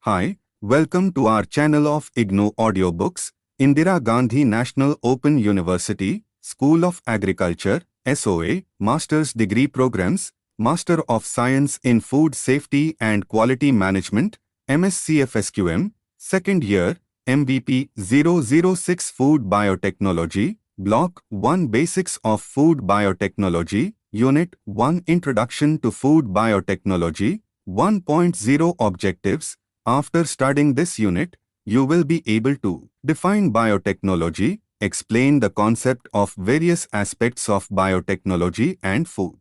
Hi, welcome to our channel of IGNOU Audiobooks, Indira Gandhi National Open University, School of Agriculture, SOA, Master's Degree Programs, Master of Science in Food Safety and Quality Management, MSCFSQM, Second Year, MVP 006 Food Biotechnology, Block-1 Basics of Food Biotechnology, Unit-1 Introduction to Food Biotechnology, 1.0 Objectives. After studying this unit, you will be able to define biotechnology, explain the concept of various aspects of biotechnology and food.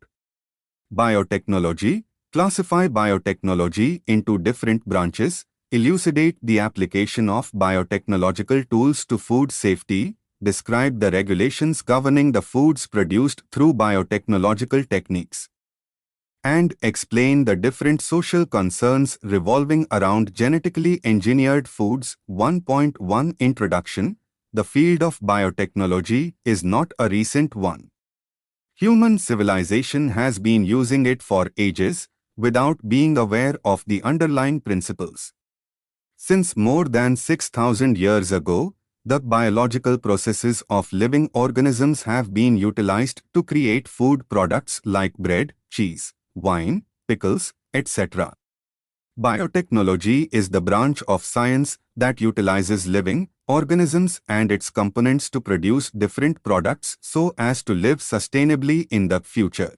Biotechnology, classify biotechnology into different branches, elucidate the application of biotechnological tools to food safety, describe the regulations governing the foods produced through biotechnological techniques, and explain the different social concerns revolving around genetically engineered foods. 1.1 Introduction. The field of biotechnology is not a recent one. Human civilization has been using it for ages without being aware of the underlying principles. Since more than 6,000 years ago, the biological processes of living organisms have been utilized to create food products like bread, cheese, wine, pickles, etc. Biotechnology is the branch of science that utilizes living organisms and its components to produce different products so as to live sustainably in the future.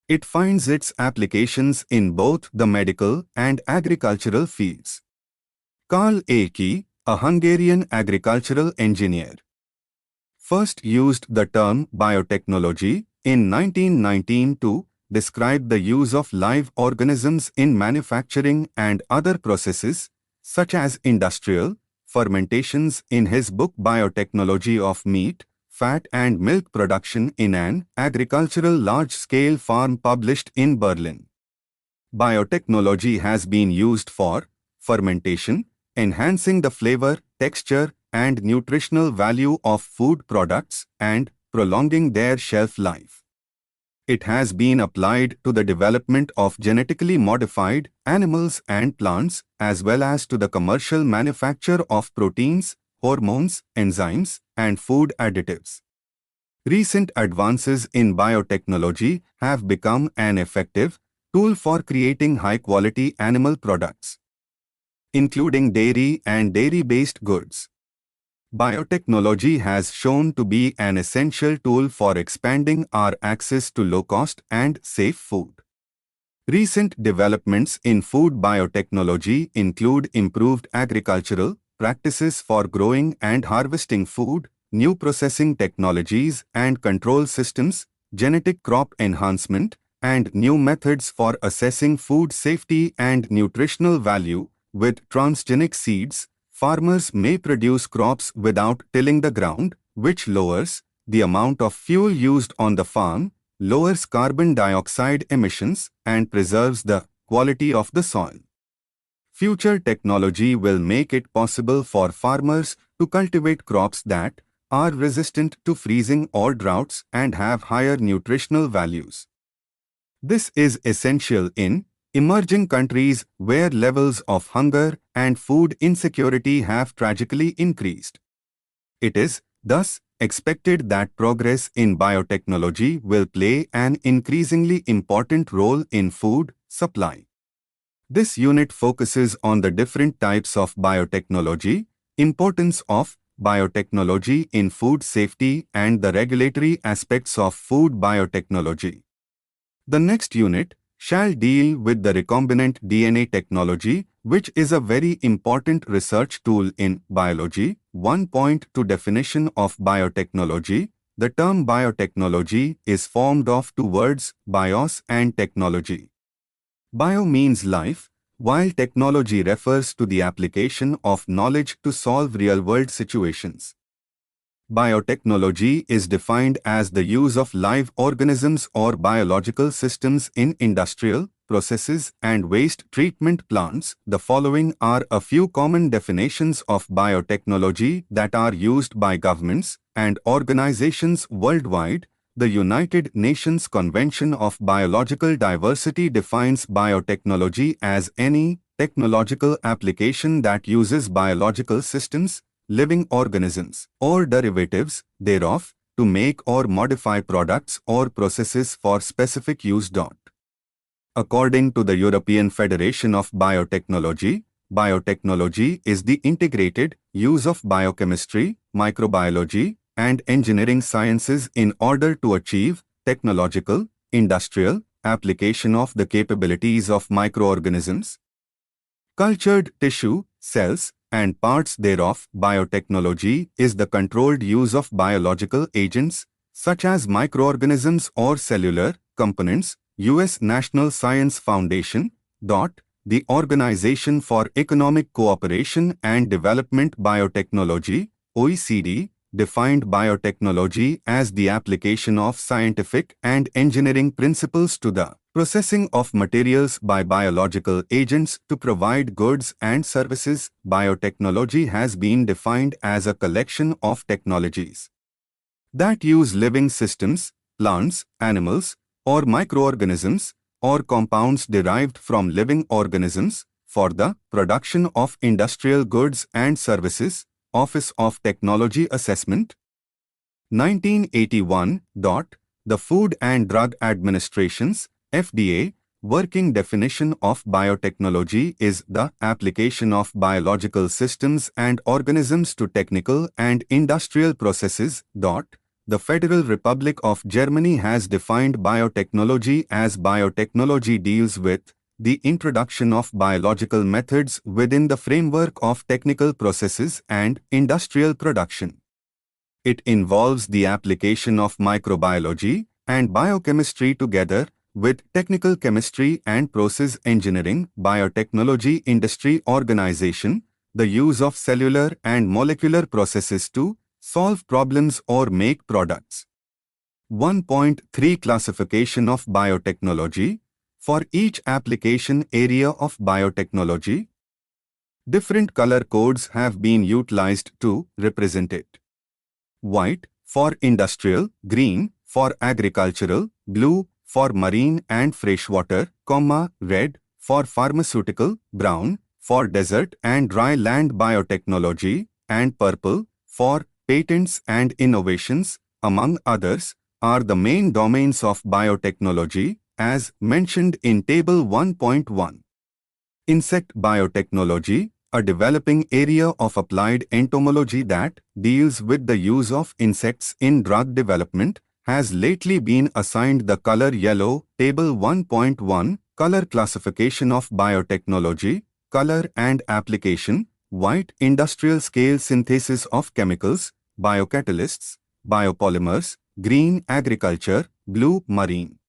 It finds its applications in both the medical and agricultural fields. Karl Eki, a Hungarian agricultural engineer, first used the term biotechnology in 1919 to describe the use of live organisms in manufacturing and other processes, such as industrial fermentations, in his book Biotechnology of Meat, Fat and Milk Production in an Agricultural Large-Scale Farm published in Berlin. Biotechnology has been used for fermentation, enhancing the flavor, texture, and nutritional value of food products and prolonging their shelf life. It has been applied to the development of genetically modified animals and plants, as well as to the commercial manufacture of proteins, hormones, enzymes, and food additives. Recent advances in biotechnology have become an effective tool for creating high-quality animal products, including dairy and dairy-based goods. Biotechnology has shown to be an essential tool for expanding our access to low-cost and safe food. Recent developments in food biotechnology include improved agricultural practices for growing and harvesting food, new processing technologies and control systems, genetic crop enhancement, and new methods for assessing food safety and nutritional value. With transgenic seeds, farmers may produce crops without tilling the ground, which lowers the amount of fuel used on the farm, lowers carbon dioxide emissions, and preserves the quality of the soil. Future technology will make it possible for farmers to cultivate crops that are resistant to freezing or droughts and have higher nutritional values. This is essential in emerging countries where levels of hunger and food insecurity have tragically increased. It is, thus, expected that progress in biotechnology will play an increasingly important role in food supply. This unit focuses on the different types of biotechnology, importance of biotechnology in food safety, and the regulatory aspects of food biotechnology. The next unit shall deal with the recombinant DNA technology, which is a very important research tool in biology. 1.2 Definition of biotechnology. The term biotechnology is formed of two words, bios and technology. Bio means life, while technology refers to the application of knowledge to solve real-world situations. Biotechnology is defined as the use of live organisms or biological systems in industrial processes and waste treatment plants. The following are a few common definitions of biotechnology that are used by governments and organizations worldwide. The United Nations Convention of Biological Diversity defines biotechnology as any technological application that uses biological systems, living organisms, or derivatives thereof, to make or modify products or processes for specific use. According to the European Federation of Biotechnology, biotechnology is the integrated use of biochemistry, microbiology, and engineering sciences in order to achieve technological, industrial application of the capabilities of microorganisms, cultured tissue, cells, and parts thereof. Biotechnology is the controlled use of biological agents, such as microorganisms or cellular components. U.S. National Science Foundation, the Organization for Economic Cooperation and Development Biotechnology, OECD, defined biotechnology as the application of scientific and engineering principles to the processing of materials by biological agents to provide goods and services. Biotechnology has been defined as a collection of technologies that use living systems, plants, animals, or microorganisms, or compounds derived from living organisms, for the production of industrial goods and services. Office of Technology Assessment, 1981. The Food and Drug Administration's FDA working definition of biotechnology is the application of biological systems and organisms to technical and industrial processes. The Federal Republic of Germany has defined biotechnology as biotechnology deals with the introduction of biological methods within the framework of technical processes and industrial production. It involves the application of microbiology and biochemistry together with technical chemistry and process engineering. Biotechnology Industry Organization, the use of cellular and molecular processes to solve problems or make products. 1.3 Classification of biotechnology. For each application area of biotechnology, different color codes have been utilized to represent it. White for industrial, green for agricultural, blue for marine and freshwater, red for pharmaceutical, brown for desert and dry land biotechnology, and purple for patents and innovations, among others, are the main domains of biotechnology, as mentioned in Table 1.1. Insect biotechnology, a developing area of applied entomology that deals with the use of insects in drug development, has lately been assigned the color yellow. Table 1.1, Color Classification of Biotechnology, Color and Application. White, industrial scale synthesis of chemicals, biocatalysts, biopolymers. Green, agriculture. Blue, marine.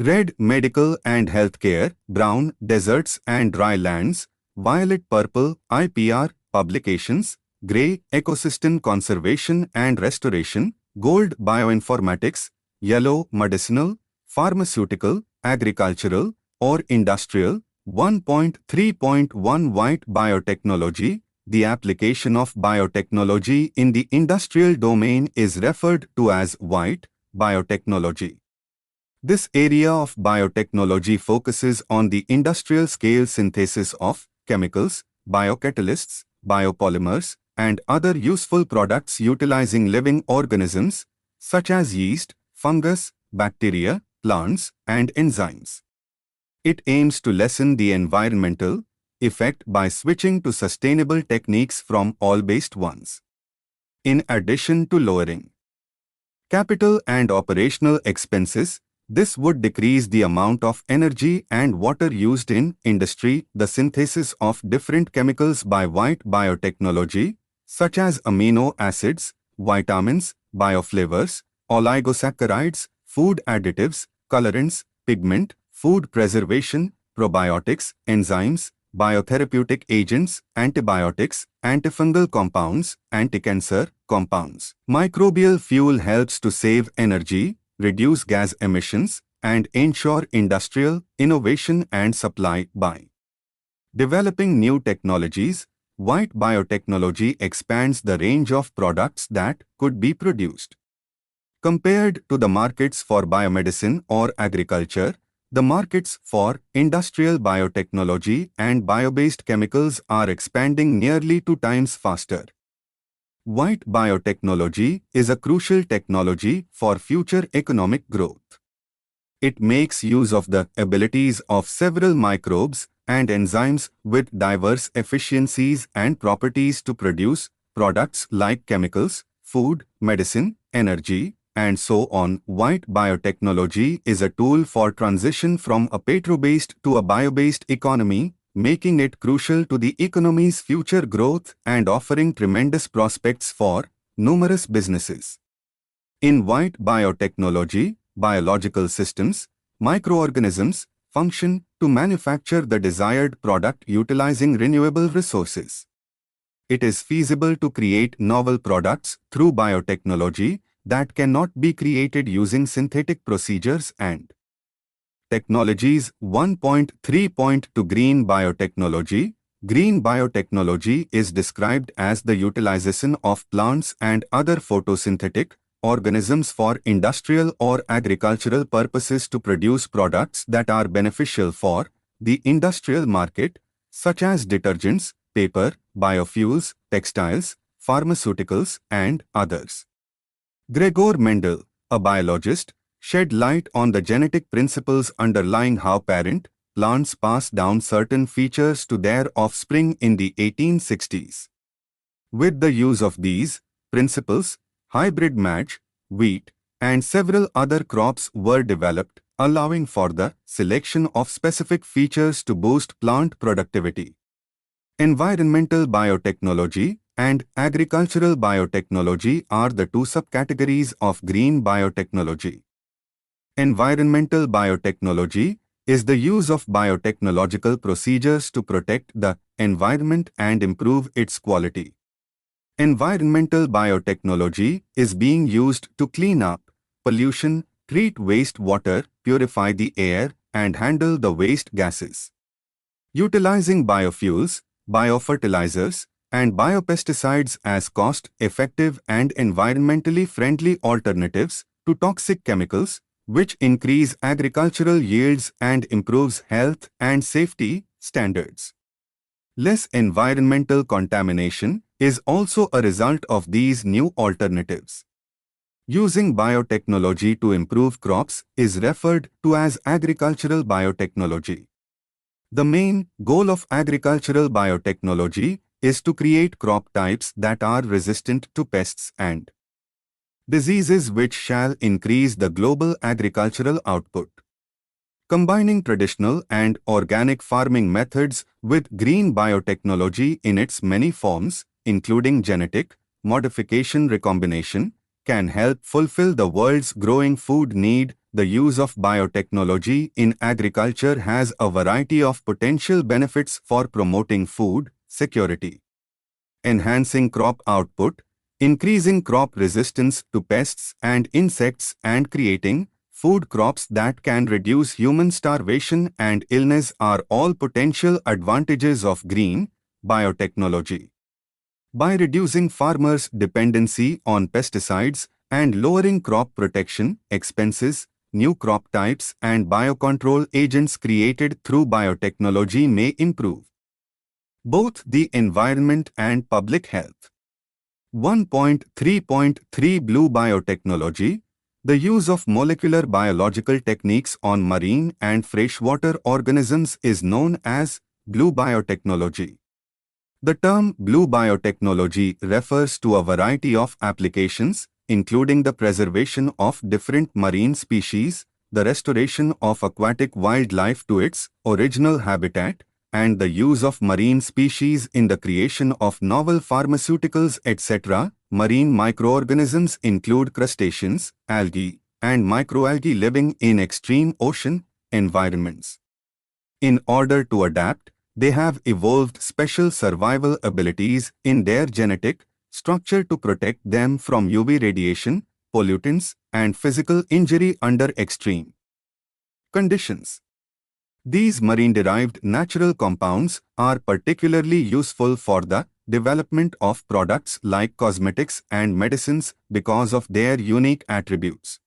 Red, medical and healthcare. Brown, deserts and dry lands. Violet, purple, IPR, publications. Gray, ecosystem conservation and restoration. Gold, bioinformatics. Yellow, medicinal, pharmaceutical, agricultural, or industrial. 1.3.1 White biotechnology. The application of biotechnology in the industrial domain is referred to as white biotechnology. This area of biotechnology focuses on the industrial scale synthesis of chemicals, biocatalysts, biopolymers, and other useful products utilizing living organisms such as yeast, fungus, bacteria, plants, and enzymes. It aims to lessen the environmental effect by switching to sustainable techniques from oil-based ones. In addition to lowering capital and operational expenses, this would decrease the amount of energy and water used in industry. The synthesis of different chemicals by white biotechnology, such as amino acids, vitamins, bioflavors, oligosaccharides, food additives, colorants, pigment, food preservation, probiotics, enzymes, biotherapeutic agents, antibiotics, antifungal compounds, anticancer compounds. Microbial fuel helps to save energy, reduce gas emissions, and ensure industrial innovation and supply. By developing new technologies, white biotechnology expands the range of products that could be produced. Compared to the markets for biomedicine or agriculture, The markets for industrial biotechnology and bio-based chemicals are expanding nearly 2 times faster. White biotechnology is a crucial technology for future economic growth. It makes use of the abilities of several microbes and enzymes with diverse efficiencies and properties to produce products like chemicals, food, medicine, energy, and so on. White biotechnology is a tool for transition from a petro-based to a bio-based economy, making it crucial to the economy's future growth and offering tremendous prospects for numerous businesses. In white biotechnology, biological systems, microorganisms, function to manufacture the desired product utilizing renewable resources. It is feasible to create novel products through biotechnology that cannot be created using synthetic procedures and technologies. 1.3.2 Green biotechnology. Green biotechnology is described as the utilization of plants and other photosynthetic organisms for industrial or agricultural purposes to produce products that are beneficial for the industrial market, such as detergents, paper, biofuels, textiles, pharmaceuticals, and others. Gregor Mendel, a biologist, shed light on the genetic principles underlying how parent plants pass down certain features to their offspring in the 1860s. With the use of these principles, hybrid match, wheat, and several other crops were developed, allowing for the selection of specific features to boost plant productivity. Environmental biotechnology and agricultural biotechnology are the two subcategories of green biotechnology. Environmental biotechnology is the use of biotechnological procedures to protect the environment and improve its quality. Environmental biotechnology is being used to clean up pollution, treat wastewater, purify the air, and handle the waste gases. Utilizing biofuels, biofertilizers, and biopesticides as cost-effective and environmentally friendly alternatives to toxic chemicals, which increase agricultural yields and improves health and safety standards. Less environmental contamination is also a result of these new alternatives. Using biotechnology to improve crops is referred to as agricultural biotechnology. The main goal of agricultural biotechnology is to create crop types that are resistant to pests and diseases which shall increase the global agricultural output. Combining traditional and organic farming methods with green biotechnology in its many forms, including genetic modification recombination, can help fulfill the world's growing food need. The use of biotechnology in agriculture has a variety of potential benefits for promoting food security, enhancing crop output, increasing crop resistance to pests and insects, and creating food crops that can reduce human starvation and illness are all potential advantages of green biotechnology. By reducing farmers' dependency on pesticides and lowering crop protection expenses, new crop types and biocontrol agents created through biotechnology may improve both the environment and public health. 1.3.3 Blue biotechnology. The use of molecular biological techniques on marine and freshwater organisms is known as blue biotechnology. The term blue biotechnology refers to a variety of applications, including the preservation of different marine species, the restoration of aquatic wildlife to its original habitat, and the use of marine species in the creation of novel pharmaceuticals, etc. Marine microorganisms include crustaceans, algae, and microalgae living in extreme ocean environments. In order to adapt, they have evolved special survival abilities in their genetic structure to protect them from UV radiation, pollutants, and physical injury under extreme conditions. These marine-derived natural compounds are particularly useful for the development of products like cosmetics and medicines because of their unique attributes.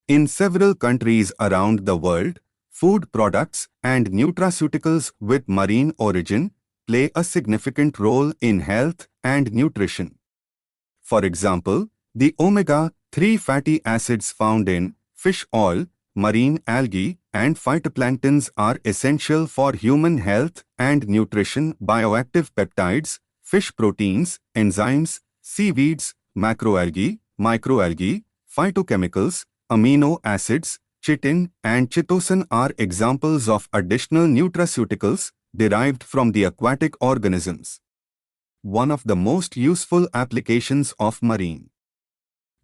In several countries around the world, Food products and nutraceuticals with marine origin play a significant role in health and nutrition. For example, the omega-3 fatty acids found in fish oil, marine algae, and phytoplanktons are essential for human health and nutrition. Bioactive peptides, fish proteins, enzymes, seaweeds, macroalgae, microalgae, phytochemicals, amino acids, chitin and chitosan are examples of additional nutraceuticals derived from the aquatic organisms. One of the most useful applications of marine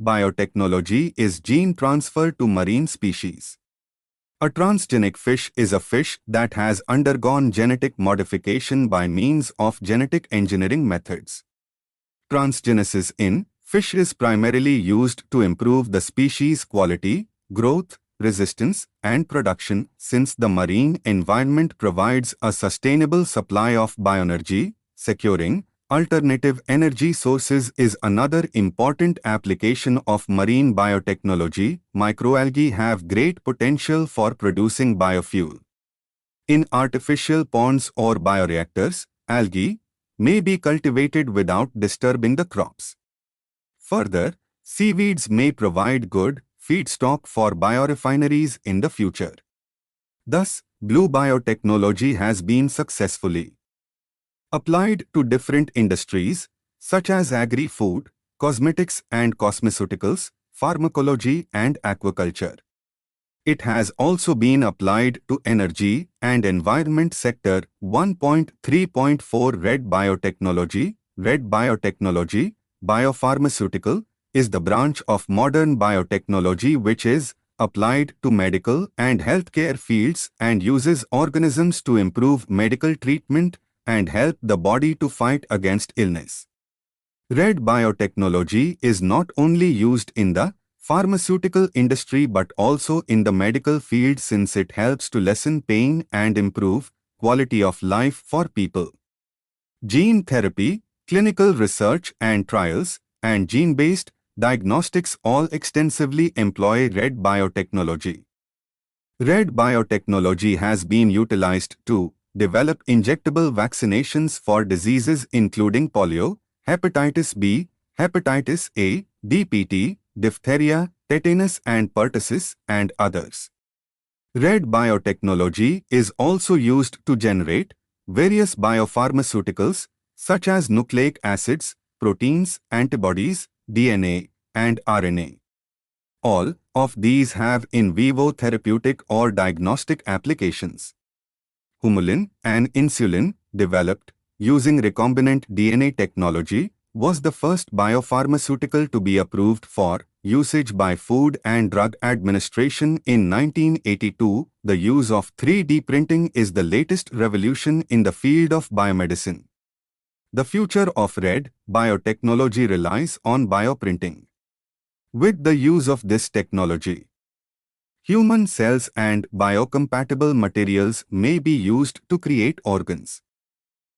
biotechnology is gene transfer to marine species. A transgenic fish is a fish that has undergone genetic modification by means of genetic engineering methods. Transgenesis in fish is primarily used to improve the species' quality, growth, resistance, and production. Since the marine environment provides a sustainable supply of bioenergy, securing alternative energy sources is another important application of marine biotechnology. Microalgae have great potential for producing biofuel. In artificial ponds or bioreactors, algae may be cultivated without disturbing the crops. Further, seaweeds may provide good feedstock for biorefineries in the future. Thus, blue biotechnology has been successfully applied to different industries such as agri-food, cosmetics and cosmeceuticals, pharmacology and aquaculture. It has also been applied to energy and environment sector. 1.3.4 Red biotechnology. Red biotechnology, biopharmaceutical, is the branch of modern biotechnology which is applied to medical and healthcare fields and uses organisms to improve medical treatment and help the body to fight against illness. Red biotechnology is not only used in the pharmaceutical industry but also in the medical field since it helps to lessen pain and improve quality of life for people. Gene therapy, clinical research and trials, and gene-based diagnostics all extensively employ red biotechnology. Red biotechnology has been utilized to develop injectable vaccinations for diseases including polio, hepatitis B, hepatitis A, DPT, diphtheria, tetanus and pertussis, and others. Red biotechnology is also used to generate various biopharmaceuticals such as nucleic acids, proteins, antibodies, DNA, and RNA. All of these have in vivo therapeutic or diagnostic applications. Humulin, an insulin developed using recombinant DNA technology, was the first biopharmaceutical to be approved for usage by Food and Drug Administration in 1982. The use of 3D printing is the latest revolution in the field of biomedicine. The future of red biotechnology relies on bioprinting. With the use of this technology, human cells and biocompatible materials may be used to create organs.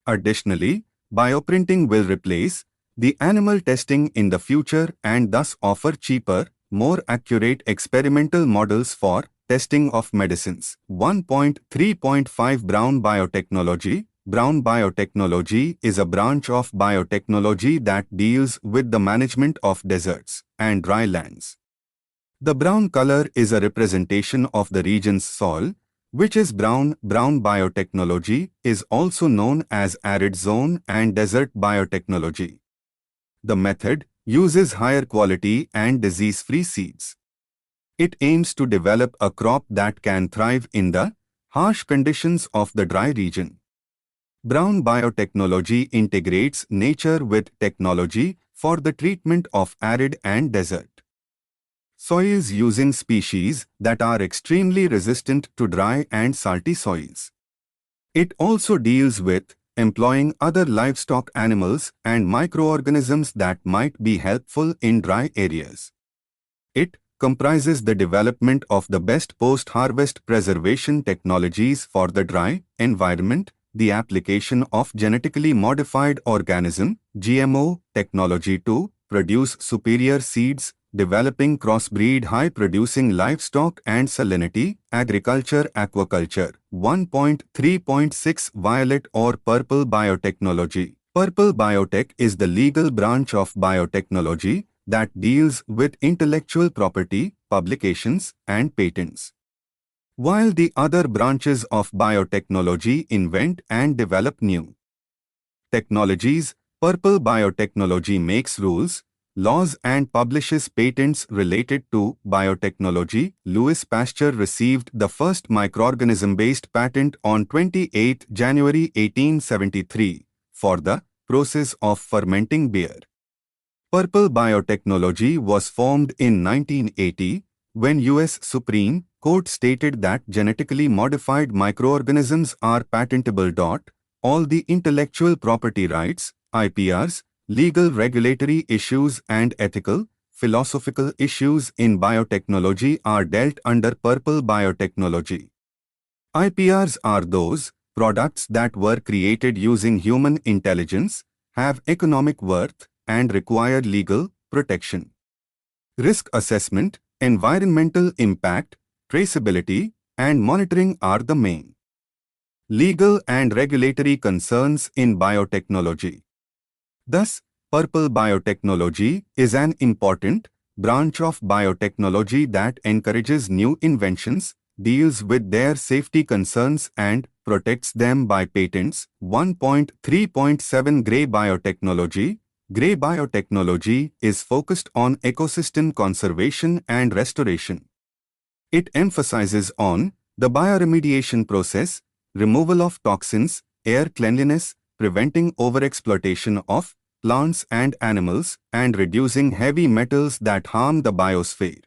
Additionally, bioprinting will replace the animal testing in the future and thus offer cheaper, more accurate experimental models for testing of medicines. 1.3.5 Brown biotechnology. Brown biotechnology is a branch of biotechnology that deals with the management of deserts and dry lands. The brown color is a representation of the region's soil, which is brown. Brown biotechnology is also known as arid zone and desert biotechnology. The method uses higher quality and disease-free seeds. It aims to develop a crop that can thrive in the harsh conditions of the dry region. Brown biotechnology integrates nature with technology for the treatment of arid and desert soils using species that are extremely resistant to dry and salty soils. It also deals with employing other livestock animals and microorganisms that might be helpful in dry areas. It comprises the development of the best post-harvest preservation technologies for the dry environment, the application of genetically modified organism (GMO) technology to produce superior seeds, developing crossbreed high-producing livestock and salinity, agriculture, aquaculture. 1.3.6 Violet or Purple Biotechnology. Purple Biotech is the legal branch of biotechnology that deals with intellectual property, publications, and patents. While the other branches of biotechnology invent and develop new technologies, Purple Biotechnology makes rules, laws and publishes patents related to biotechnology. Louis Pasteur received the first microorganism-based patent on 28 January 1873 for the process of fermenting beer. Purple Biotechnology was formed in 1980 when U.S. Supreme Court stated that genetically modified microorganisms are patentable. All the intellectual property rights, IPRs, legal regulatory issues and ethical, philosophical issues in biotechnology are dealt under Purple Biotechnology. IPRs are those products that were created using human intelligence, have economic worth, and require legal protection. Risk assessment, environmental impact, traceability, and monitoring are the main legal and regulatory concerns in biotechnology. Thus, Purple Biotechnology is an important branch of biotechnology that encourages new inventions, deals with their safety concerns and protects them by patents. 1.3.7 Grey Biotechnology. Grey biotechnology is focused on ecosystem conservation and restoration. It emphasizes on the bioremediation process, removal of toxins, air cleanliness, preventing overexploitation of plants and animals, and reducing heavy metals that harm the biosphere.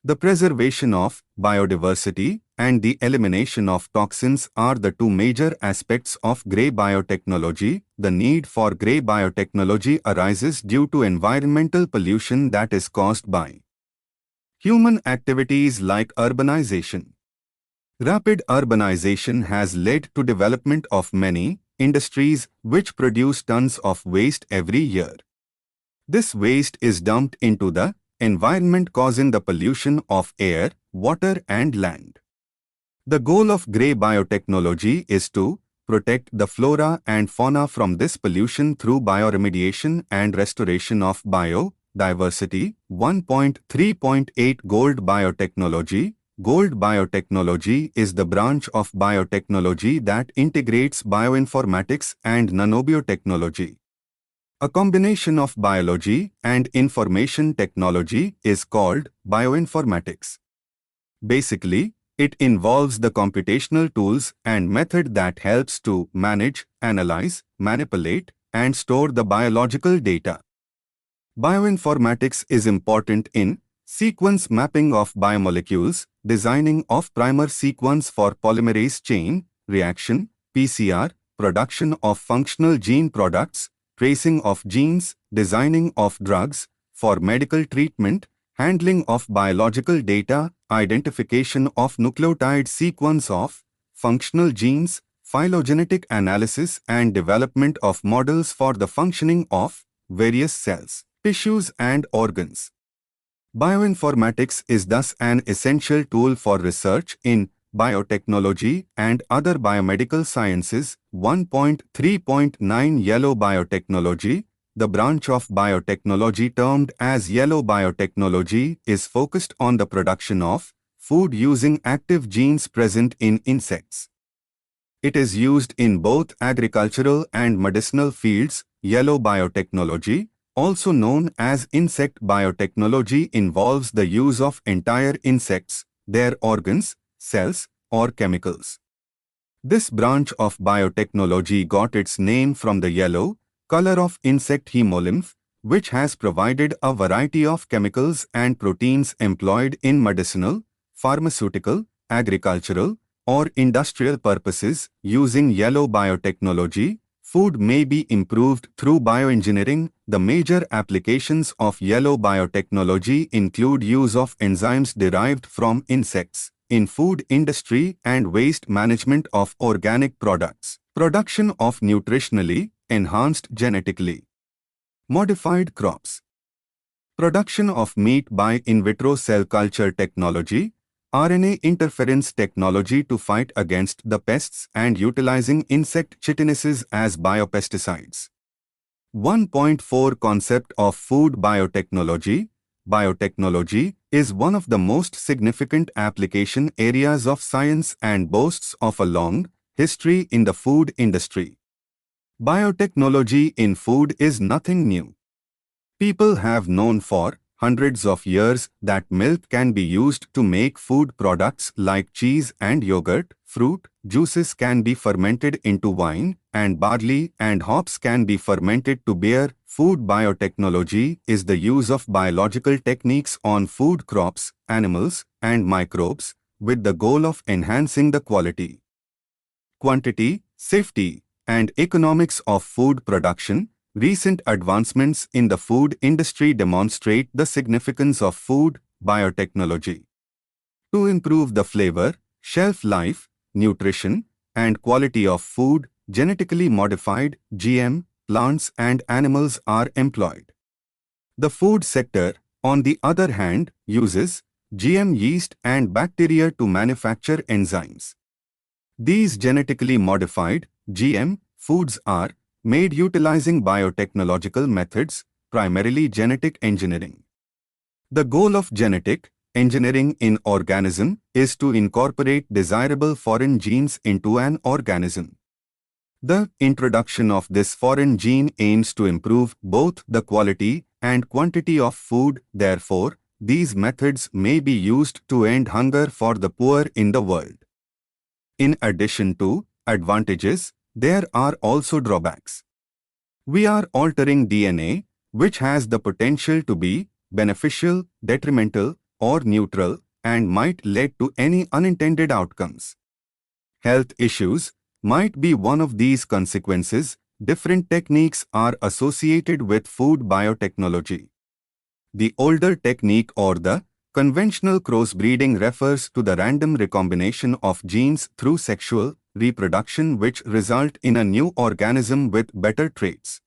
The preservation of biodiversity and the elimination of toxins are the two major aspects of grey biotechnology. The need for grey biotechnology arises due to environmental pollution that is caused by human activities like urbanization. Rapid urbanization has led to development of many industries which produce tons of waste every year. This waste is dumped into the environment, causing the pollution of air, water and land. The goal of grey biotechnology is to protect the flora and fauna from this pollution through bioremediation and restoration of biodiversity. 1.3.8 Gold Biotechnology. Gold biotechnology is the branch of biotechnology that integrates bioinformatics and nanobiotechnology. A combination of biology and information technology is called bioinformatics. Basically, it involves the computational tools and method that helps to manage, analyze, manipulate, and store the biological data. Bioinformatics is important in sequence mapping of biomolecules, designing of primer sequence for polymerase chain reaction, PCR, production of functional gene products, tracing of genes, designing of drugs for medical treatment, handling of biological data, identification of nucleotide sequence of functional genes, phylogenetic analysis and development of models for the functioning of various cells, tissues and organs. Bioinformatics is thus an essential tool for research in biotechnology and other biomedical sciences. 1.3.9 Yellow Biotechnology. The branch of biotechnology termed as yellow biotechnology is focused on the production of food using active genes present in insects. It is used in both agricultural and medicinal fields. Yellow biotechnology, also known as insect biotechnology, involves the use of entire insects, their organs, cells, or chemicals. This branch of biotechnology got its name from the yellow color of insect hemolymph, which has provided a variety of chemicals and proteins employed in medicinal, pharmaceutical, agricultural, or industrial purposes. Using yellow biotechnology, food may be improved through bioengineering. The major applications of yellow biotechnology include use of enzymes derived from insects in food industry and waste management of organic products, production of nutritionally enhanced genetically modified crops. Production of meat by in vitro cell culture technology, RNA interference technology to fight against the pests and utilizing insect chitinases as biopesticides. 1.4 Concept of food biotechnology. Biotechnology is one of the most significant application areas of science and boasts of a long history in the food industry. Biotechnology in food is nothing new. People have known for hundreds of years that milk can be used to make food products like cheese and yogurt, fruit juices can be fermented into wine, and barley and hops can be fermented to beer. Food biotechnology is the use of biological techniques on food crops, animals, and microbes, with the goal of enhancing the quality, quantity, safety, and economics of food production. Recent advancements in the food industry demonstrate the significance of food biotechnology to improve the flavor, shelf life, nutrition, and quality of food. Genetically modified (GM) plants and animals are employed. The food sector, on the other hand, uses GM yeast and bacteria to manufacture enzymes. These genetically modified GM foods are made utilizing biotechnological methods, primarily genetic engineering. The goal of genetic engineering in organism is to incorporate desirable foreign genes into an organism. The introduction of this foreign gene aims to improve both the quality and quantity of food. Therefore, these methods may be used to end hunger for the poor in the world. In addition to advantages, there are also drawbacks. We are altering DNA, which has the potential to be beneficial, detrimental, or neutral, and might lead to any unintended outcomes. Health issues might be one of these consequences. Different techniques are associated with food biotechnology. The older technique or the conventional crossbreeding refers to the random recombination of genes through sexual reproduction which result in a new organism with better traits.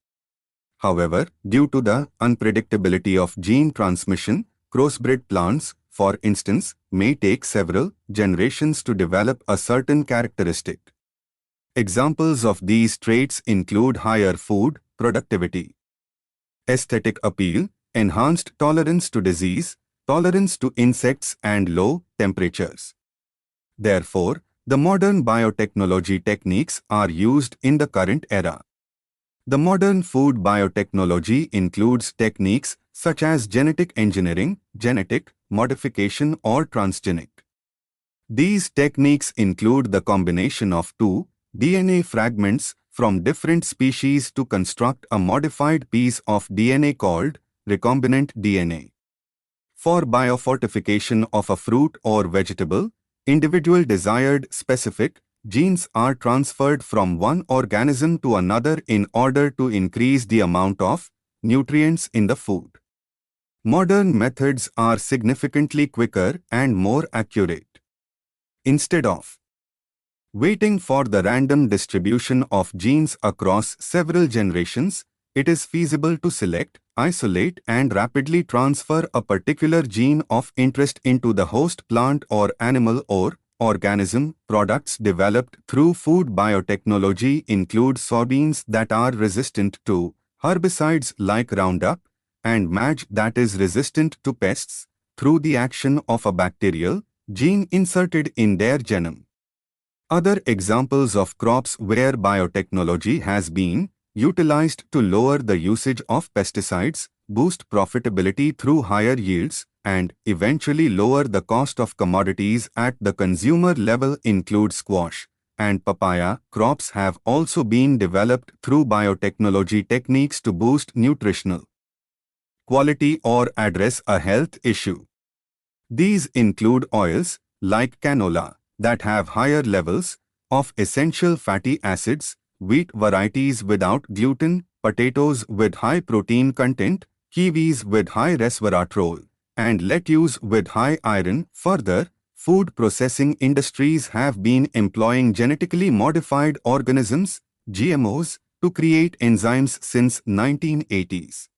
However, due to the unpredictability of gene transmission, crossbred plants, for instance, may take several generations to develop a certain characteristic. Examples of these traits include higher food productivity, aesthetic appeal, enhanced tolerance to disease, tolerance to insects, and low temperatures. Therefore, the modern biotechnology techniques are used in the current era. The modern food biotechnology includes techniques such as genetic engineering, genetic modification, or transgenic. These techniques include the combination of two DNA fragments from different species to construct a modified piece of DNA called recombinant DNA. For biofortification of a fruit or vegetable, individual desired specific genes are transferred from one organism to another in order to increase the amount of nutrients in the food. Modern methods are significantly quicker and more accurate. Instead of waiting for the random distribution of genes across several generations, it is feasible to select, isolate, and rapidly transfer a particular gene of interest into the host plant or animal or organism. Products developed through food biotechnology include soybeans that are resistant to herbicides like Roundup and maize that is resistant to pests through the action of a bacterial gene inserted in their genome. Other examples of crops where biotechnology has been utilized to lower the usage of pesticides, boost profitability through higher yields, and eventually lower the cost of commodities at the consumer level include squash and papaya. Crops have also been developed through biotechnology techniques to boost nutritional quality or address a health issue. These include oils, like canola, that have higher levels of essential fatty acids, wheat varieties without gluten, potatoes with high protein content, kiwis with high resveratrol, and lettuce with high iron. Further, food processing industries have been employing genetically modified organisms, GMOs, to create enzymes since 1980s.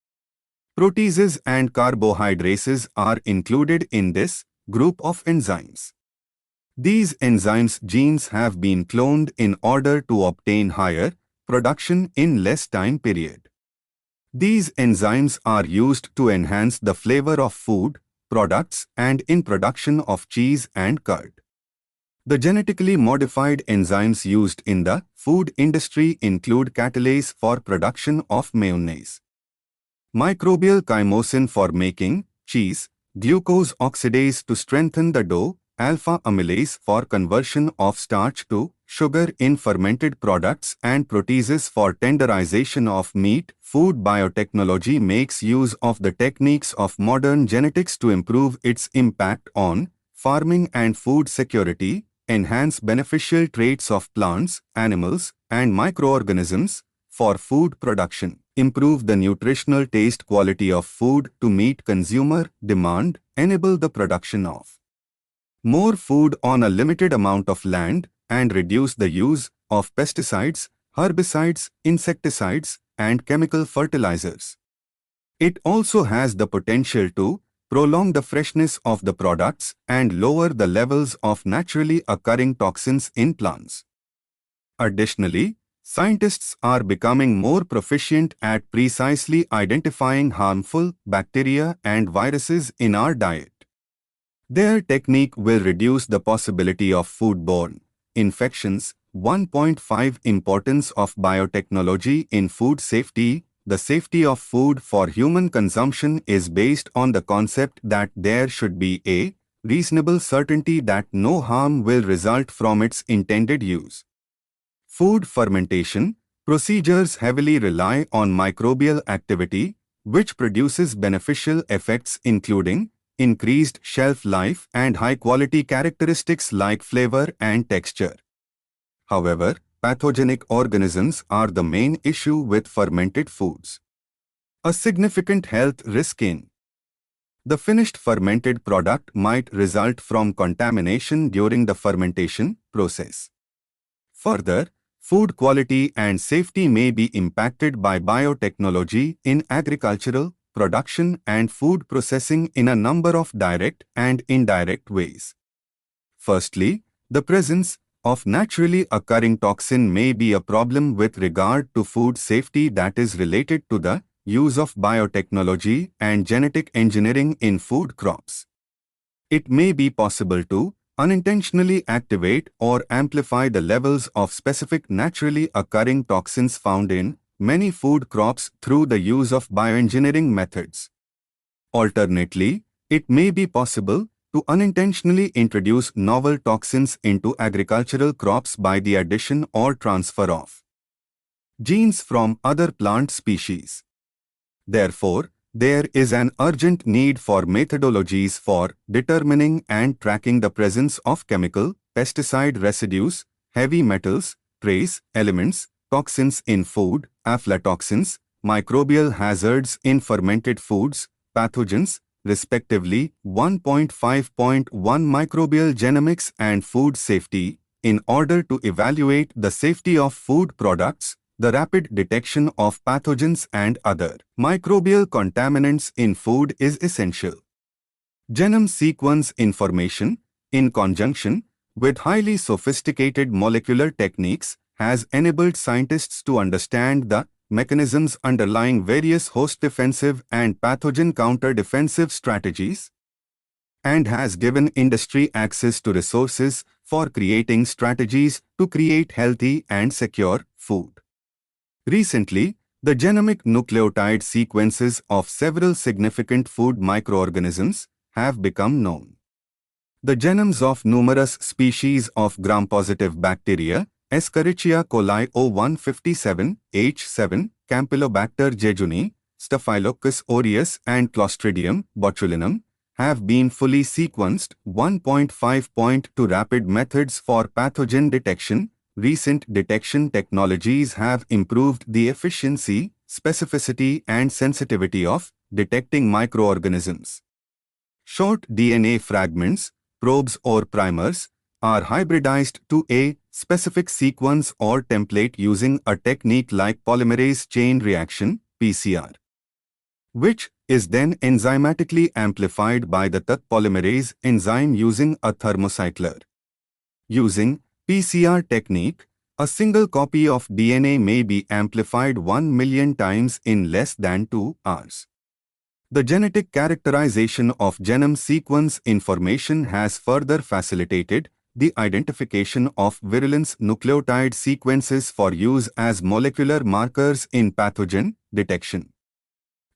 Proteases and carbohydrates are included in this group of enzymes. These enzymes genes have been cloned in order to obtain higher production in less time period. These enzymes are used to enhance the flavor of food products and in production of cheese and curd. The genetically modified enzymes used in the food industry include catalase for production of mayonnaise, microbial chymosin for making cheese, glucose oxidase to strengthen the dough, alpha amylase for conversion of starch to sugar in fermented products, and proteases for tenderization of meat. Food biotechnology makes use of the techniques of modern genetics to improve its impact on farming and food security, enhance beneficial traits of plants, animals, and microorganisms for food production, improve the nutritional taste quality of food to meet consumer demand, enable the production of more food on a limited amount of land, and reduce the use of pesticides, herbicides, insecticides, and chemical fertilizers. It also has the potential to prolong the freshness of the products and lower the levels of naturally occurring toxins in plants. Additionally, scientists are becoming more proficient at precisely identifying harmful bacteria and viruses in our diet. Their technique will reduce the possibility of foodborne infections. 1.5 Importance of biotechnology in food safety. The safety of food for human consumption is based on the concept that there should be a reasonable certainty that no harm will result from its intended use. Food fermentation procedures heavily rely on microbial activity, which produces beneficial effects including increased shelf life and high-quality characteristics like flavor and texture. However, pathogenic organisms are the main issue with fermented foods. A significant health risk in the finished fermented product might result from contamination during the fermentation process. Further, food quality and safety may be impacted by biotechnology in agricultural production and food processing in a number of direct and indirect ways. Firstly, the presence of naturally occurring toxin may be a problem with regard to food safety that is related to the use of biotechnology and genetic engineering in food crops. It may be possible to unintentionally activate or amplify the levels of specific naturally occurring toxins found in many food crops through the use of bioengineering methods. Alternately, it may be possible to unintentionally introduce novel toxins into agricultural crops by the addition or transfer of genes from other plant species. Therefore, there is an urgent need for methodologies for determining and tracking the presence of chemical, pesticide residues, heavy metals, trace elements, toxins in food, aflatoxins, microbial hazards in fermented foods, pathogens, respectively. 1.5.1 Microbial genomics and food safety. In order to evaluate the safety of food products, the rapid detection of pathogens and other microbial contaminants in food is essential. Genome sequence information, in conjunction with highly sophisticated molecular techniques, has enabled scientists to understand the mechanisms underlying various host defensive and pathogen counter-defensive strategies, and has given industry access to resources for creating strategies to create healthy and secure food. Recently, the genomic nucleotide sequences of several significant food microorganisms have become known. The genomes of numerous species of gram-positive bacteria, Escherichia coli O157, H7, Campylobacter jejuni, Staphylococcus aureus and Clostridium botulinum, have been fully sequenced. 1.5.2 Rapid methods for pathogen detection. Recent detection technologies have improved the efficiency, specificity and sensitivity of detecting microorganisms. Short DNA fragments, probes or primers, are hybridized to a specific sequence or template using a technique like polymerase chain reaction (PCR), which is then enzymatically amplified by the Tat polymerase enzyme using a thermocycler. Using PCR technique, a single copy of DNA may be amplified 1 million times in less than 2 hours. The genetic characterization of genome sequence information has further facilitated the identification of virulence nucleotide sequences for use as molecular markers in pathogen detection.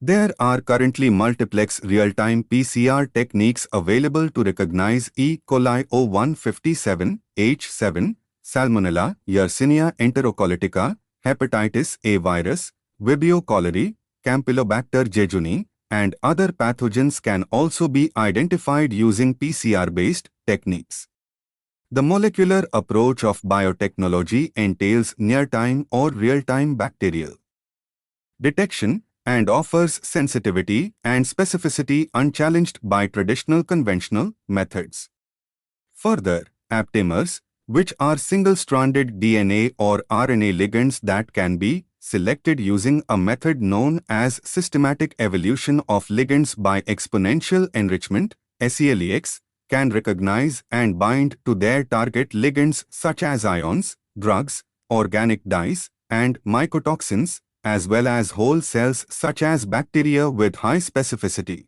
There are currently multiplex real-time PCR techniques available to recognize E. coli O157, H7, Salmonella, Yersinia enterocolitica, hepatitis A virus, Vibrio cholerae, Campylobacter jejuni, and other pathogens can also be identified using PCR-based techniques. The molecular approach of biotechnology entails near-time or real-time bacterial detection and offers sensitivity and specificity unchallenged by traditional conventional methods. Further, aptamers, which are single-stranded DNA or RNA ligands that can be selected using a method known as systematic evolution of ligands by exponential enrichment, SELEX, can recognize and bind to their target ligands such as ions, drugs, organic dyes, and mycotoxins, as well as whole cells such as bacteria with high specificity.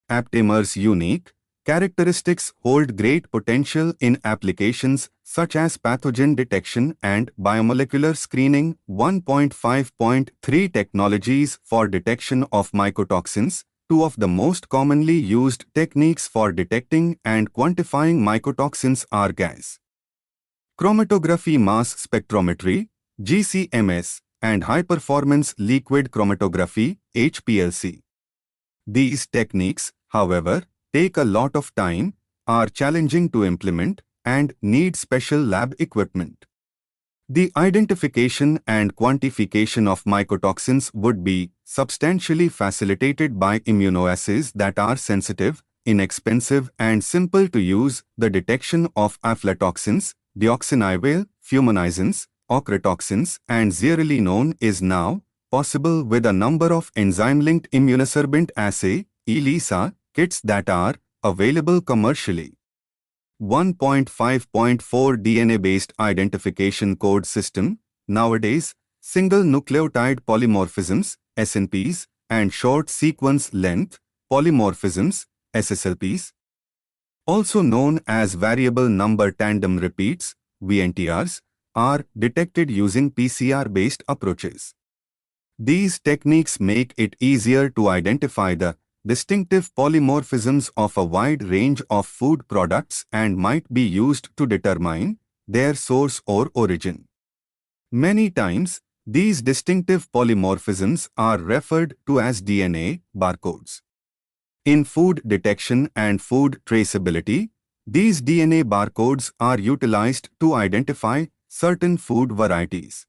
Aptamers' unique characteristics hold great potential in applications such as pathogen detection and biomolecular screening. 1.5.3 Technologies for detection of mycotoxins. Two of the most commonly used techniques for detecting and quantifying mycotoxins are gas chromatography, mass spectrometry, GCMS, and high-performance liquid chromatography, HPLC. These techniques, however, take a lot of time, are challenging to implement, and need special lab equipment. The identification and quantification of mycotoxins would be substantially facilitated by immunoassays that are sensitive, inexpensive, and simple to use. The detection of aflatoxins, deoxynivalenol, fumonizins, ochratoxins, and zearalenone is now possible with a number of enzyme-linked immunosorbent assay (ELISA) kits that are available commercially. 1.5.4 DNA-based identification code system. Nowadays, single nucleotide polymorphisms (SNPs) and short sequence length polymorphisms (SSLPs), also known as variable number tandem repeats (VNTRs), are detected using PCR-based approaches. These techniques make it easier to identify the distinctive polymorphisms of a wide range of food products and might be used to determine their source or origin. Many times, these distinctive polymorphisms are referred to as DNA barcodes. In food detection and food traceability, these DNA barcodes are utilized to identify certain food varieties.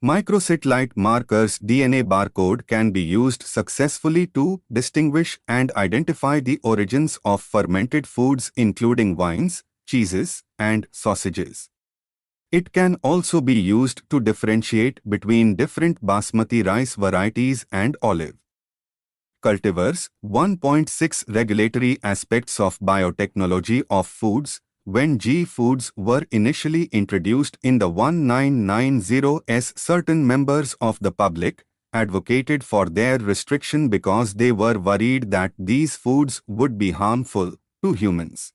Microsatellite markers DNA barcode can be used successfully to distinguish and identify the origins of fermented foods including wines, cheeses, and sausages. It can also be used to differentiate between different basmati rice varieties and olive cultivars. 1.6 Regulatory aspects of biotechnology of foods. When G foods were initially introduced in the 1990s, certain members of the public advocated for their restriction because they were worried that these foods would be harmful to humans.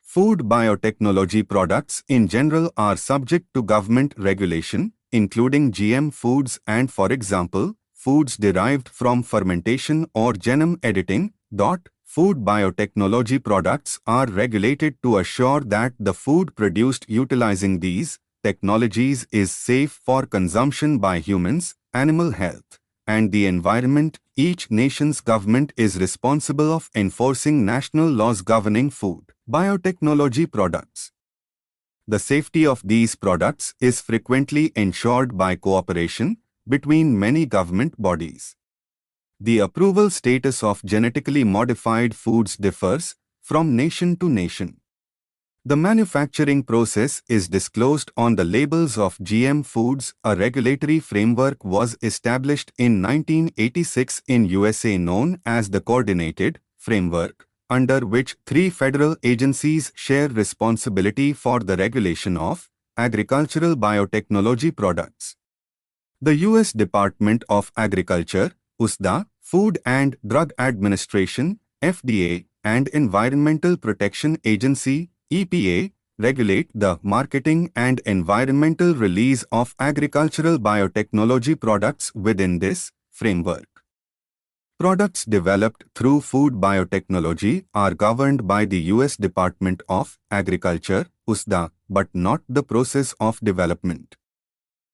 Food biotechnology products in general are subject to government regulation, including GM foods and, for example, foods derived from fermentation or genome editing. Food biotechnology products are regulated to assure that the food produced utilizing these technologies is safe for consumption by humans, animal health, and the environment. Each nation's government is responsible of enforcing national laws governing food biotechnology products. The safety of these products is frequently ensured by cooperation between many government bodies. The approval status of genetically modified foods differs from nation to nation. The manufacturing process is disclosed on the labels of GM foods. A regulatory framework was established in 1986 in USA known as the Coordinated Framework, under which three federal agencies share responsibility for the regulation of agricultural biotechnology products. The U.S. Department of Agriculture, USDA, Food and Drug Administration, FDA, and Environmental Protection Agency, EPA, regulate the marketing and environmental release of agricultural biotechnology products within this framework. Products developed through food biotechnology are governed by the U.S. Department of Agriculture, USDA, but not the process of development.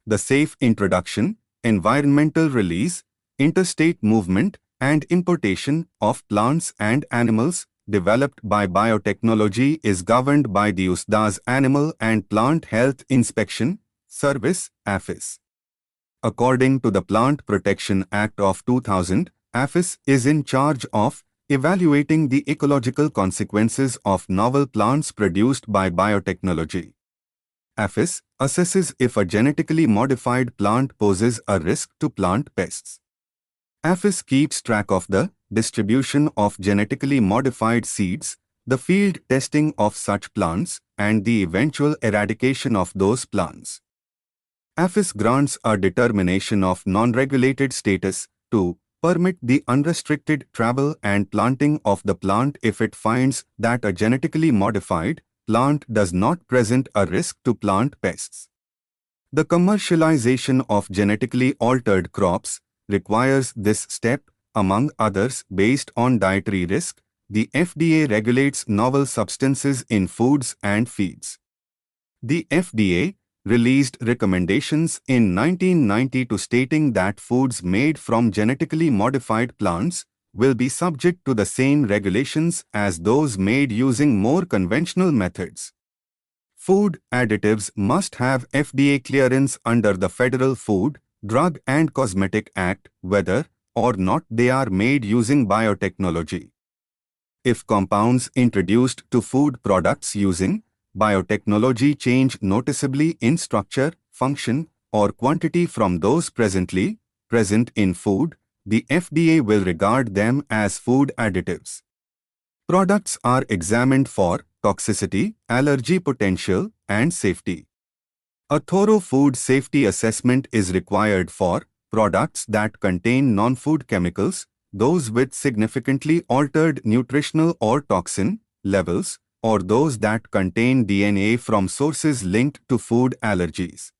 The safe introduction, environmental release, interstate movement, and importation of plants and animals developed by biotechnology is governed by the USDA's Animal and Plant Health Inspection Service, APHIS. According to the Plant Protection Act of 2000, APHIS is in charge of evaluating the ecological consequences of novel plants produced by biotechnology. APHIS assesses if a genetically modified plant poses a risk to plant pests. APHIS keeps track of the distribution of genetically modified seeds, the field testing of such plants, and the eventual eradication of those plants. APHIS grants a determination of non-regulated status to permit the unrestricted travel and planting of the plant if it finds that a genetically modified plant does not present a risk to plant pests. The commercialization of genetically altered crops requires this step, among others, based on dietary risk. The FDA regulates novel substances in foods and feeds. The FDA released recommendations in 1992 stating that foods made from genetically modified plants will be subject to the same regulations as those made using more conventional methods. Food additives must have FDA clearance under the Federal Food, Drug and Cosmetic Act, whether or not they are made using biotechnology. If compounds introduced to food products using biotechnology change noticeably in structure, function, or quantity from those presently present in food, the FDA will regard them as food additives. Products are examined for toxicity, allergy potential, and safety. A thorough food safety assessment is required for products that contain non-food chemicals, those with significantly altered nutritional or toxin levels, or those that contain DNA from sources linked to food allergies.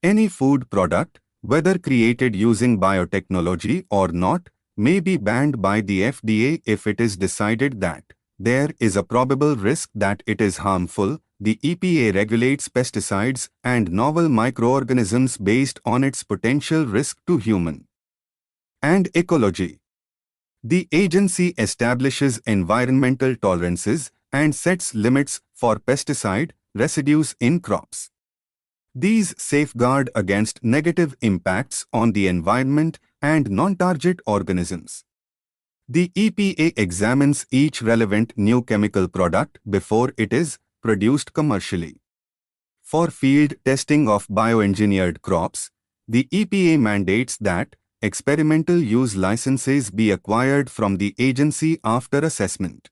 Any food product, whether created using biotechnology or not, may be banned by the FDA if it is decided that there is a probable risk that it is harmful. The EPA regulates pesticides and novel microorganisms based on its potential risk to human and ecology. The agency establishes environmental tolerances and sets limits for pesticide residues in crops. These safeguard against negative impacts on the environment and non-target organisms. The EPA examines each relevant new chemical product before it is produced commercially. For field testing of bioengineered crops, the EPA mandates that experimental use licenses be acquired from the agency after assessment.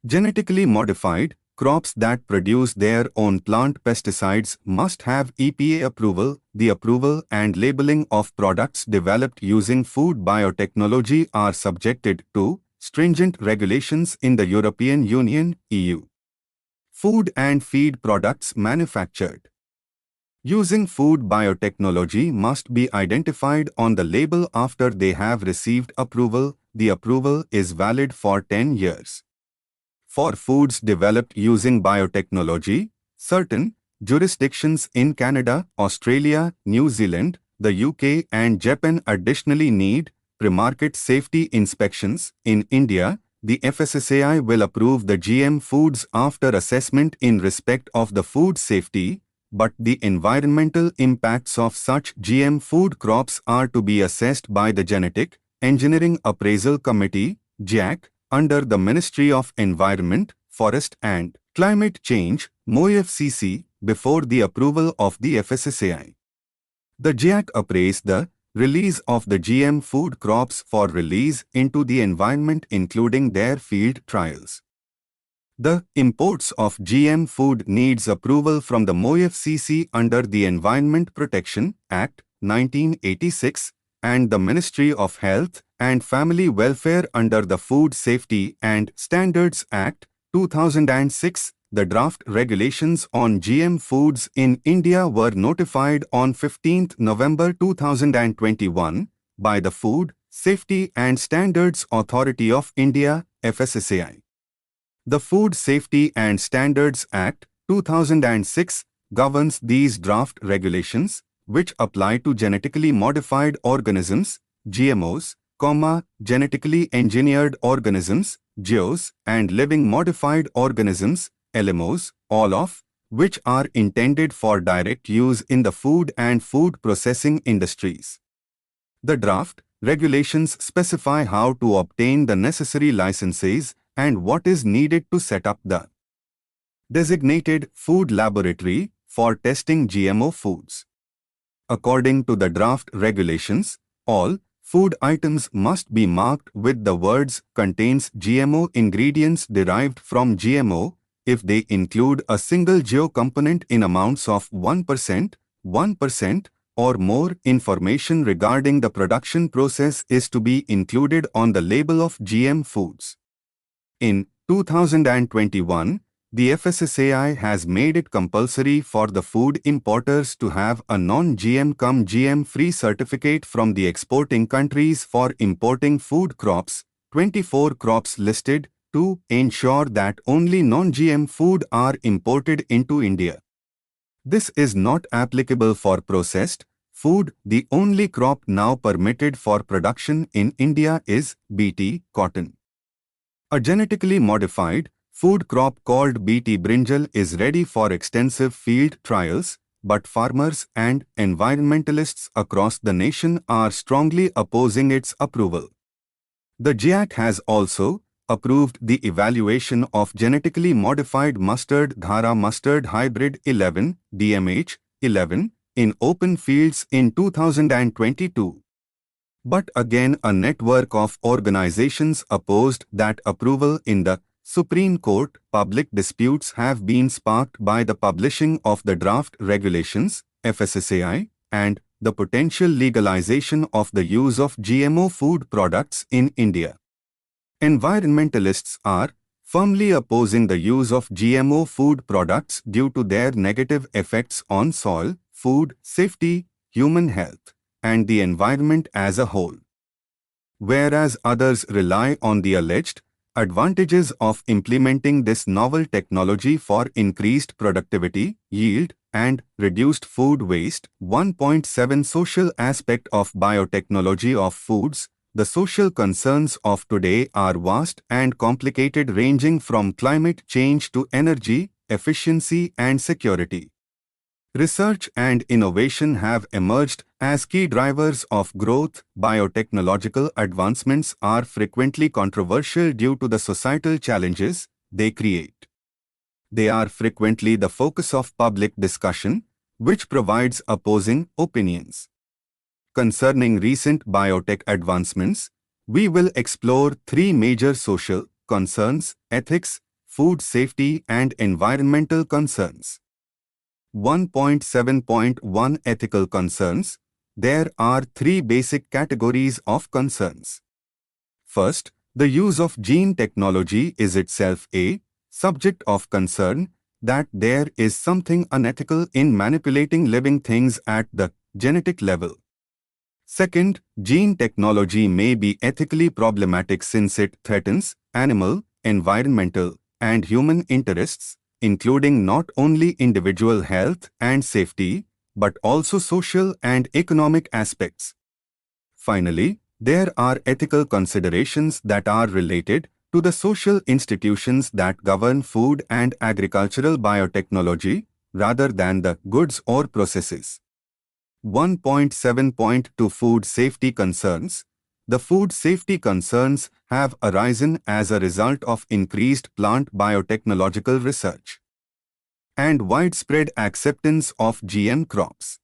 Genetically modified crops that produce their own plant pesticides must have EPA approval. The approval and labeling of products developed using food biotechnology are subjected to stringent regulations in the European Union (EU). Food and feed products manufactured using food biotechnology must be identified on the label after they have received approval. The approval is valid for 10 years. For foods developed using biotechnology, certain jurisdictions in Canada, Australia, New Zealand, the UK and Japan additionally need pre-market safety inspections. In India, the FSSAI will approve the GM foods after assessment in respect of the food safety, but the environmental impacts of such GM food crops are to be assessed by the Genetic Engineering Appraisal Committee, GEAC, under the Ministry of Environment, Forest and Climate Change, MOFCC, before the approval of the FSSAI. The GIAC appraised the release of the GM food crops for release into the environment including their field trials. The imports of GM food needs approval from the MOFCC under the Environment Protection Act 1986 and the Ministry of Health and Family Welfare under the Food Safety and Standards Act 2006. The draft regulations on GM foods in India were notified on 15 November 2021 by the Food Safety and Standards Authority of India, FSSAI. The Food Safety and Standards Act 2006 governs these draft regulations, which apply to genetically modified organisms, GMOs, genetically engineered organisms, GEOs, and living modified organisms, LMOs, all of which are intended for direct use in the food and food processing industries. The draft regulations specify how to obtain the necessary licenses and what is needed to set up the designated food laboratory for testing GMO foods. According to the draft regulations, all food items must be marked with the words "contains GMO ingredients derived from GMO" if they include a single GEO component in amounts of 1%, or more. Information regarding the production process is to be included on the label of GM foods. In 2021, the FSSAI has made it compulsory for the food importers to have a non-GM-GM-free certificate from the exporting countries for importing food crops, 24 crops listed, to ensure that only non-GM food are imported into India. This is not applicable for processed food. The only crop now permitted for production in India is BT cotton. A genetically modified food crop called BT brinjal is ready for extensive field trials, but farmers and environmentalists across the nation are strongly opposing its approval. The GIAC has also approved the evaluation of genetically modified mustard Dhara mustard hybrid 11 DMH 11 in open fields in 2022. But again, a network of organizations opposed that approval in the Supreme Court. Public disputes have been sparked by the publishing of the draft regulations, FSSAI, and the potential legalization of the use of GMO food products in India. Environmentalists are firmly opposing the use of GMO food products due to their negative effects on soil, food safety, human health, and the environment as a whole. Whereas others rely on the alleged advantages of implementing this novel technology for increased productivity, yield, and reduced food waste. 1.7 Social aspect of biotechnology of foods. The social concerns of today are vast and complicated, ranging from climate change to energy, efficiency, and security. Research and innovation have emerged as key drivers of growth. Biotechnological advancements are frequently controversial due to the societal challenges they create. They are frequently the focus of public discussion, which provides opposing opinions. Concerning recent biotech advancements, we will explore three major social concerns: ethics, food safety, and environmental concerns. 1.7.1 Ethical concerns. There are three basic categories of concerns. First, the use of gene technology is itself a subject of concern, that there is something unethical in manipulating living things at the genetic level. Second, gene technology may be ethically problematic since it threatens animal, environmental, and human interests, including not only individual health and safety, but also social and economic aspects. Finally, there are ethical considerations that are related to the social institutions that govern food and agricultural biotechnology, rather than the goods or processes. 1.7.2 Food safety concerns. the food safety concerns have arisen as a result of increased plant biotechnological research and widespread acceptance of GM crops.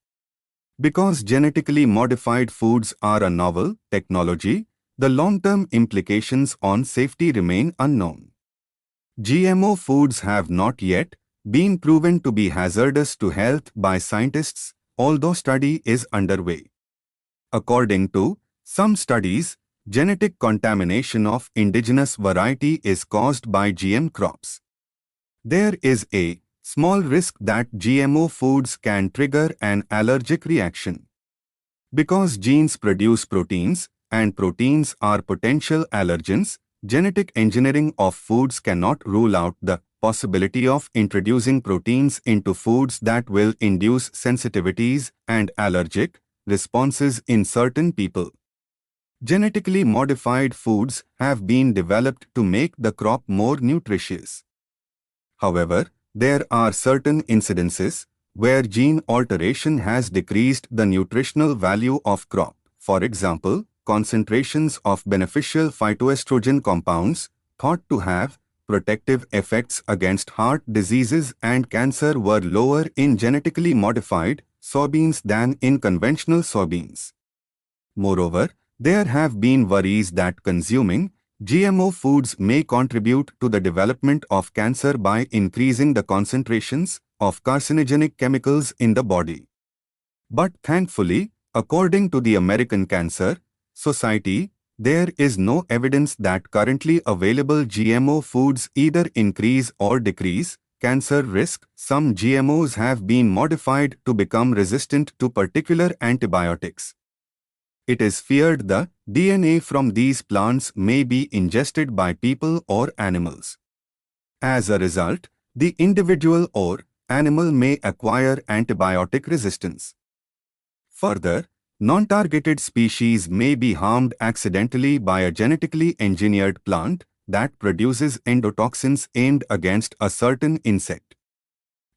Because genetically modified foods are a novel technology, the long-term implications on safety remain unknown. GMO foods have not yet been proven to be hazardous to health by scientists, although study is underway. According to some studies, genetic contamination of indigenous variety is caused by GM crops. There is a small risk that GMO foods can trigger an allergic reaction. Because genes produce proteins, and proteins are potential allergens, genetic engineering of foods cannot rule out the possibility of introducing proteins into foods that will induce sensitivities and allergic responses in certain people. Genetically modified foods have been developed to make the crop more nutritious. However, there are certain incidences where gene alteration has decreased the nutritional value of crop. For example, concentrations of beneficial phytoestrogen compounds thought to have protective effects against heart diseases and cancer were lower in genetically modified soybeans than in conventional soybeans. Moreover, there have been worries that consuming GMO foods may contribute to the development of cancer by increasing the concentrations of carcinogenic chemicals in the body. But thankfully, according to the American Cancer Society, there is no evidence that currently available GMO foods either increase or decrease cancer risk. Some GMOs have been modified to become resistant to particular antibiotics. It is feared the DNA from these plants may be ingested by people or animals. As a result, the individual or animal may acquire antibiotic resistance. Further, non-targeted species may be harmed accidentally by a genetically engineered plant that produces endotoxins aimed against a certain insect.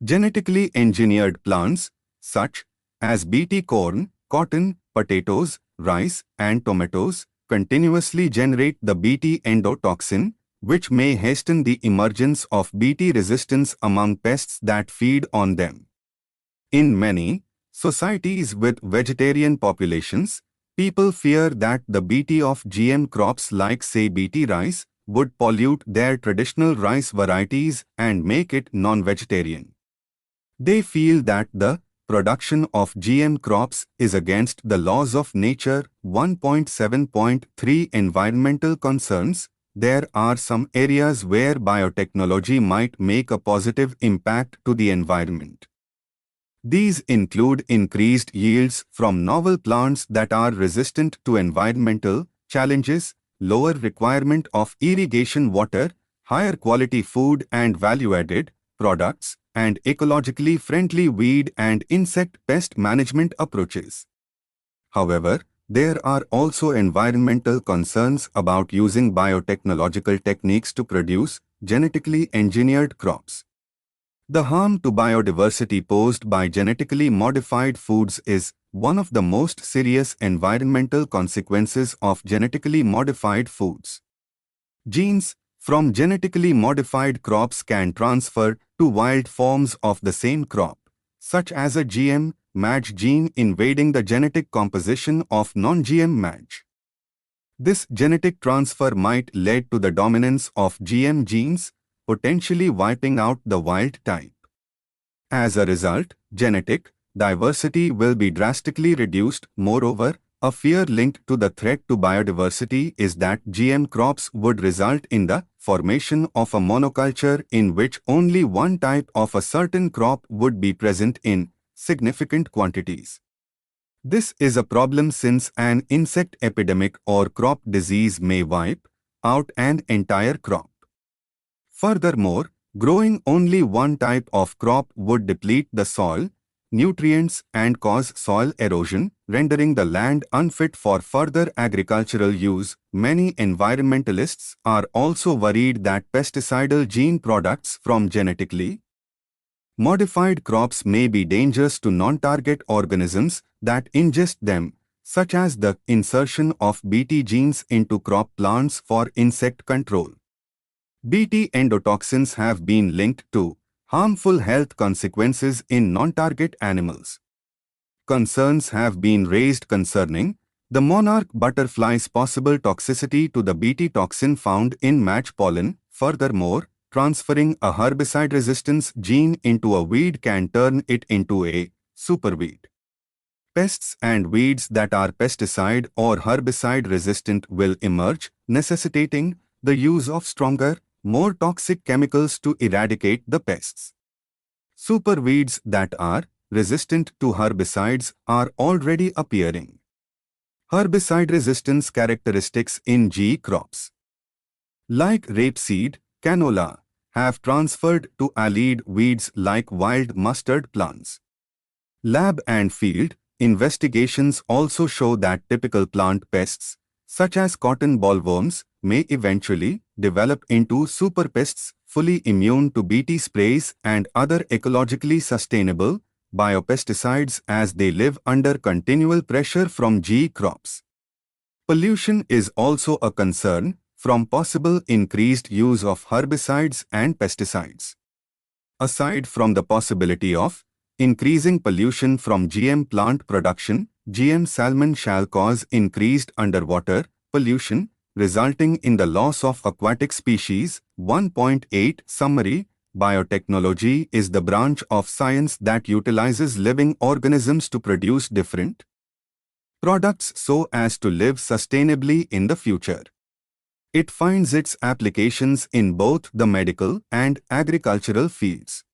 Genetically engineered plants, such as Bt corn, cotton, potatoes, rice, and tomatoes, continuously generate the Bt endotoxin, which may hasten the emergence of Bt resistance among pests that feed on them. In many societies with vegetarian populations, people fear that the Bt of GM crops like say Bt rice would pollute their traditional rice varieties and make it non-vegetarian. They feel that the production of GM crops is against the laws of nature. 1.7.3 Environmental concerns. There are some areas where biotechnology might make a positive impact to the environment. These include increased yields from novel plants that are resistant to environmental challenges, lower requirement of irrigation water, higher quality food and value-added products, and ecologically friendly weed and insect pest management approaches. However, there are also environmental concerns about using biotechnological techniques to produce genetically engineered crops. The harm to biodiversity posed by genetically modified foods is one of the most serious environmental consequences of genetically modified foods. Genes from genetically modified crops can transfer to wild forms of the same crop, such as a GM match gene invading the genetic composition of non-GM match. This genetic transfer might lead to the dominance of GM genes, potentially wiping out the wild type. As a result, genetic diversity will be drastically reduced. Moreover, a fear linked to the threat to biodiversity is that GM crops would result in the formation of a monoculture in which only one type of a certain crop would be present in significant quantities. This is a problem since an insect epidemic or crop disease may wipe out an entire crop. Furthermore, growing only one type of crop would deplete the soil, nutrients and cause soil erosion, rendering the land unfit for further agricultural use. Many environmentalists are also worried that pesticidal gene products from genetically modified crops may be dangerous to non-target organisms that ingest them, such as the insertion of Bt genes into crop plants for insect control. Bt endotoxins have been linked to harmful health consequences in non-target animals. Concerns have been raised concerning the monarch butterfly's possible toxicity to the Bt toxin found in match pollen. Furthermore, transferring a herbicide resistance gene into a weed can turn it into a superweed. Pests and weeds that are pesticide or herbicide resistant will emerge, necessitating the use of stronger, more toxic chemicals to eradicate the pests. Superweeds that are resistant to herbicides are already appearing. Herbicide resistance characteristics in G crops, like rapeseed, canola, have transferred to allied weeds like wild mustard plants. Lab and field investigations also show that typical plant pests, such as cotton bollworms, may eventually develop into superpests fully immune to Bt sprays and other ecologically sustainable biopesticides as they live under continual pressure from G crops. Pollution is also a concern from possible increased use of herbicides and pesticides. Aside from the possibility of increasing pollution from GM plant production, GM salmon shall cause increased underwater pollution, resulting in the loss of aquatic species. 1.8 Summary: Biotechnology is the branch of science that utilizes living organisms to produce different products so as to live sustainably in the future. It finds its applications in both the medical and agricultural fields.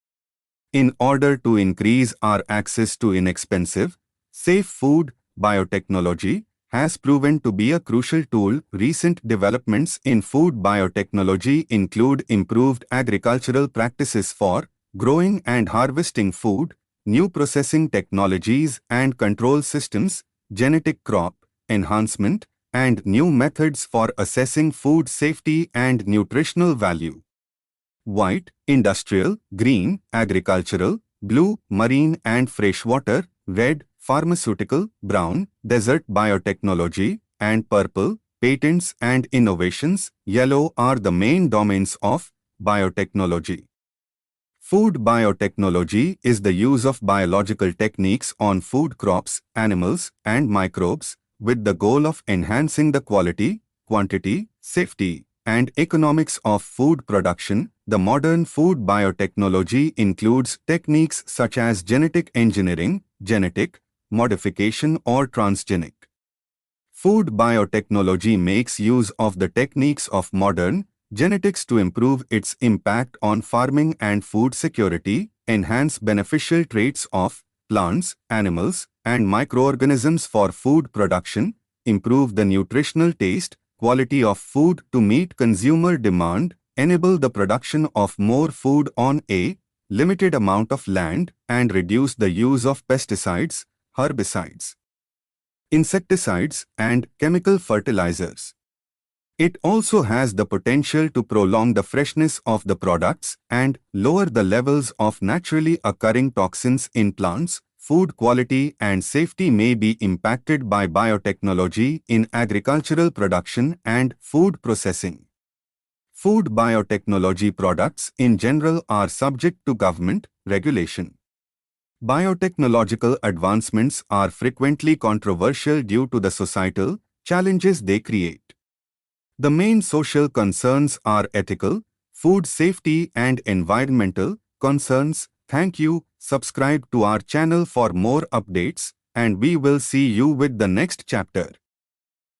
In order to increase our access to inexpensive, safe food, biotechnology has proven to be a crucial tool. Recent developments in food biotechnology include improved agricultural practices for growing and harvesting food, new processing technologies and control systems, genetic crop enhancement, and new methods for assessing food safety and nutritional value. White, industrial, green, agricultural, blue, marine and freshwater, red, pharmaceutical, brown, desert biotechnology, and purple, patents and innovations. Yellow are the main domains of biotechnology. Food biotechnology is the use of biological techniques on food crops, animals, and microbes, with the goal of enhancing the quality, quantity, safety, and economics of food production. The modern food biotechnology includes techniques such as genetic engineering, genetic modification or transgenic. Food biotechnology makes use of the techniques of modern genetics to improve its impact on farming and food security, enhance beneficial traits of plants, animals, and microorganisms for food production, improve the nutritional taste, quality of food to meet consumer demand, enable the production of more food on a limited amount of land, and reduce the use of pesticides, herbicides, insecticides, and chemical fertilizers. It also has the potential to prolong the freshness of the products and lower the levels of naturally occurring toxins in plants. Food quality and safety may be impacted by biotechnology in agricultural production and food processing. Food biotechnology products in general are subject to government regulation. Biotechnological advancements are frequently controversial due to the societal challenges they create. The main social concerns are ethical, food safety, and environmental concerns. Thank you. Subscribe to our channel for more updates, and we will see you with the next chapter.